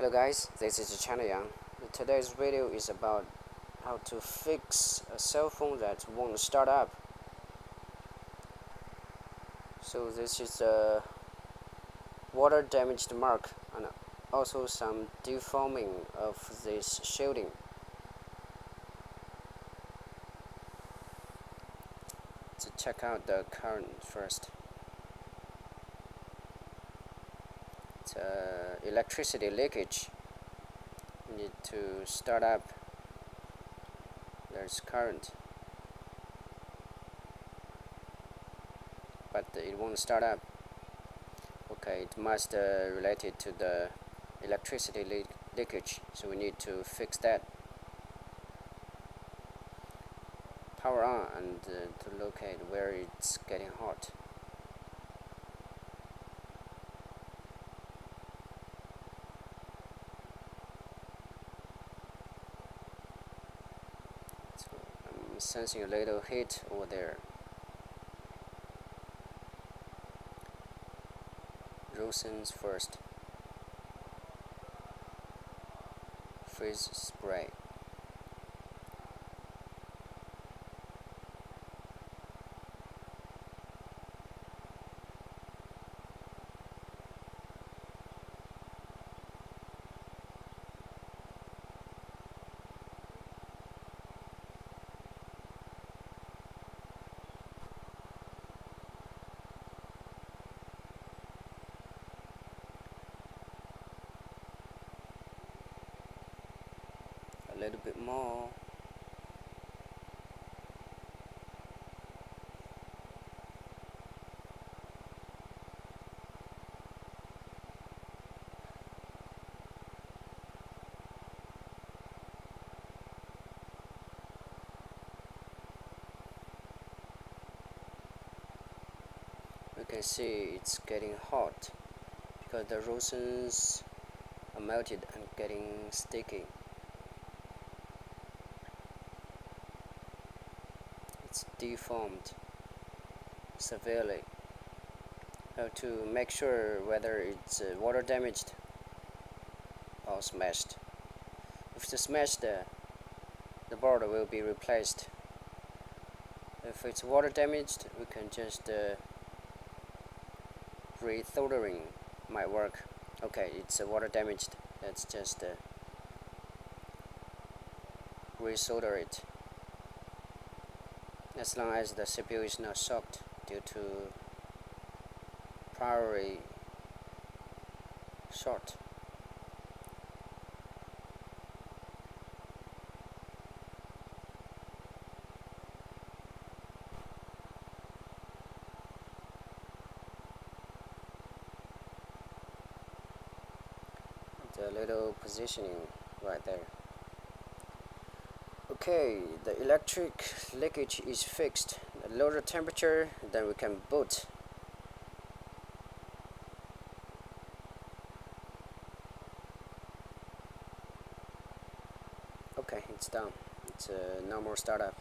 Hello guys, this is China Yang. Today's video is about how to fix a cell phone that won't start up. So this is a water damaged mark and also some deforming of this shielding. So check out the current first. It's electricity leakage. You need to start up. There's current, but it won't start up. Okay, it must related to the electricity leakage, so we need to fix that. Power on and to locate where it's getting hot. So I'm sensing a little heat over there. Rosins first. Freeze spray. A little bit more. You can see it's getting hot because the rosins are melted and getting sticky. It's deformed severely. How to make sure whether it's water damaged or smashed. If it's smashed, the board will be replaced. If it's water damaged, we can just resoldering might work. Okay, it's water damaged. Let's just resolder it. As long as the CPU is not shocked due to primary short. The little positioning right there. Okay, the electric leakage is fixed. Lower the temperature, then we can boot. Okay, it's done. It's a normal startup.